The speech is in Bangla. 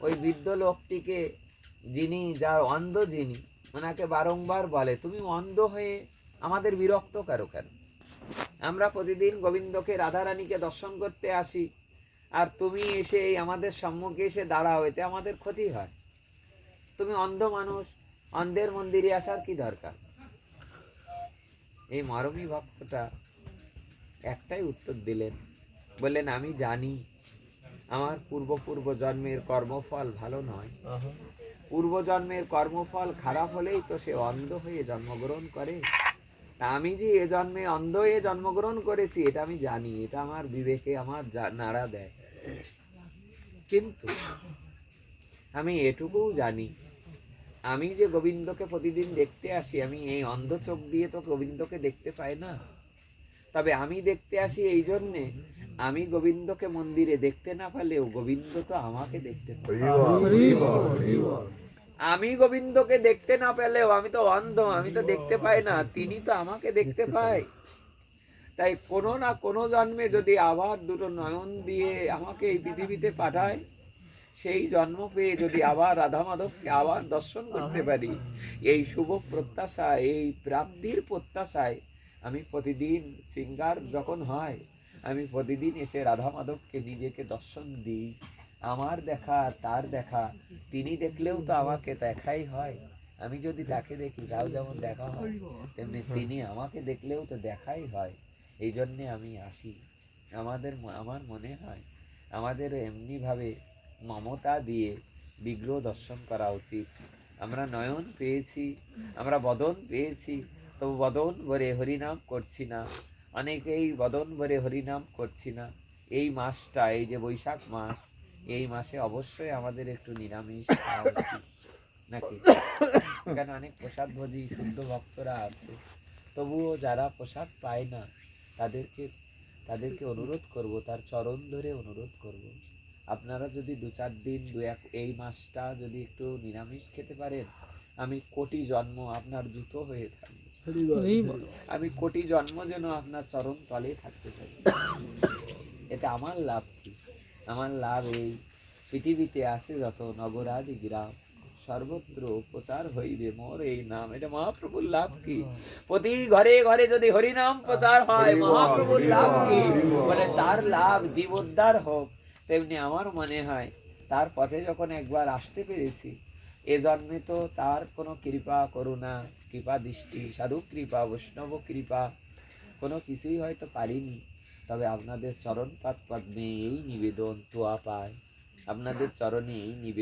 ওই বৃদ্ধ লোকটিকে, যিনি যার অন্ধ, যিনি ওনাকে বারংবার বলে, তুমি অন্ধ হয়ে আমাদের বিরক্ত করো কেন? আমরা প্রতিদিন গোবিন্দকে, রাধারানীকে দর্শন করতে আসি, আর তুমি এসে আমাদের সম্মুখে এসে দাঁড়াও, এতে আমাদের ক্ষতি হয়। তুমি অন্ধ মানুষ, অন্ধের মন্দিরে আসার কি দরকার? এই মরমী ভক্তটা একটাই উত্তর দিলেন, বললেন, আমি জানি আমার পূর্ব জন্মের কর্মফল ভালো নয়। পূর্বজন্মের কর্মফল খারাপ হলেই তো সে অন্ধ হয়ে জন্মগ্রহণ করে। আমি যে এ জন্মে অন্ধ হয়ে জন্মগ্রহণ করেছি এটা আমি জানি, এটা আমার বিবেকে আমার নাড়া দেয়। কিন্তু আমি এটুকুও জানি, আমি যে গোবিন্দকে প্রতিদিন দেখতে আসি, আমি এই অন্ধ চোখ দিয়ে তো গোবিন্দকে দেখতে পাই না। তবে আমি দেখতে আসি এই জন্যে, আমি গোবিন্দকে মন্দিরে দেখতে না পেলেও গোবিন্দ তো আমাকে দেখতে পায়। আমি গোবিন্দকে দেখতে না পেলেও, আমি তো অন্ধ, আমি তো দেখতে পাই না, তিনি তো আমাকে দেখতে পায়। তাই কোনো না কোনো জন্মে যদি আবার দুটো নয়ন দিয়ে আমাকে এই পৃথিবীতে পাঠায়, সেই জন্ম পেয়ে যদি আবার রাধা মাধবকে আবার দর্শন করতে পারি, এই শুভ প্রত্যাশায়, এই প্রাপ্তির প্রত্যাশায় আমি প্রতিদিন শৃঙ্গার যখন হয়, আমি প্রতিদিন এসে রাধা মাধবকে নিজেকে দর্শন দিই। আমার দেখা, তার দেখা, তিনি দেখলেও তো আমাকে দেখাই হয়। আমি যদি তাকে দেখি, তাও যেমন দেখা হয়, তেমনি তিনি আমাকে দেখলেও তো দেখাই হয়। এই জন্যে আমি আসি। আমার মনে হয় আমাদের এমনিভাবে মমতা দিয়ে বিগ্রহ দর্শন করা উচিত। আমরা নয়ন পেয়েছি, আমরা বদন পেয়েছি, তবু বদন ভরে হরিনাম করছি না। অনেকেই বদন ভরে হরিনাম করছি না। এই মাসটা, এই যে বৈশাখ মাস, এই মাসে অবশ্যই আমাদের একটু নিরামিষ খাওয়া উচিত, নাকি? এখানে অনেক প্রসাদ ভোজী শুদ্ধ ভক্তরা আছে, তবুও যারা প্রসাদ পায় না, তাদেরকে অনুরোধ করব, তার চরণ ধরে অনুরোধ করব, আপনারা যদি 2-4 দিন এই মাসটা যদি একটু নিরামিষ খেতে পারেন, আমি কোটি জন্ম আপনার জুতো হয়ে থাকবো। আমি কোটি জন্ম যেন আপনার চরণ তলে থাকতে পারি। এটা আমার লাভ কি? আমার লাভ এই, পৃথিবীতে আছে যত নগরাদি গ্রাম, সর্বত্র প্রচার হইবে মোর এই নাম। এটা মহাপ্রভুর লাভ কি? প্রতি ঘরে ঘরে যদি হরিনাম প্রচার হয়, মহাপ্রভুর লাভ কি? বলে তার লাভ জীবোদ্ধার হোক। তেমনি আমার মনে হয় তার পথে যখন একবার আসতে পেরেছি, এ জন্মে তো তার কোনো কৃপা, করুণা, কৃপা দৃষ্টি, সাধু কৃপা, বৈষ্ণব কৃপা কোনো কিছুই হয়তো পারিনি। তবে আপনাদের চরণ পদ্মে এই নিবেদন তোয়া পায়, আপনাদের চরণে এই নিবেদন।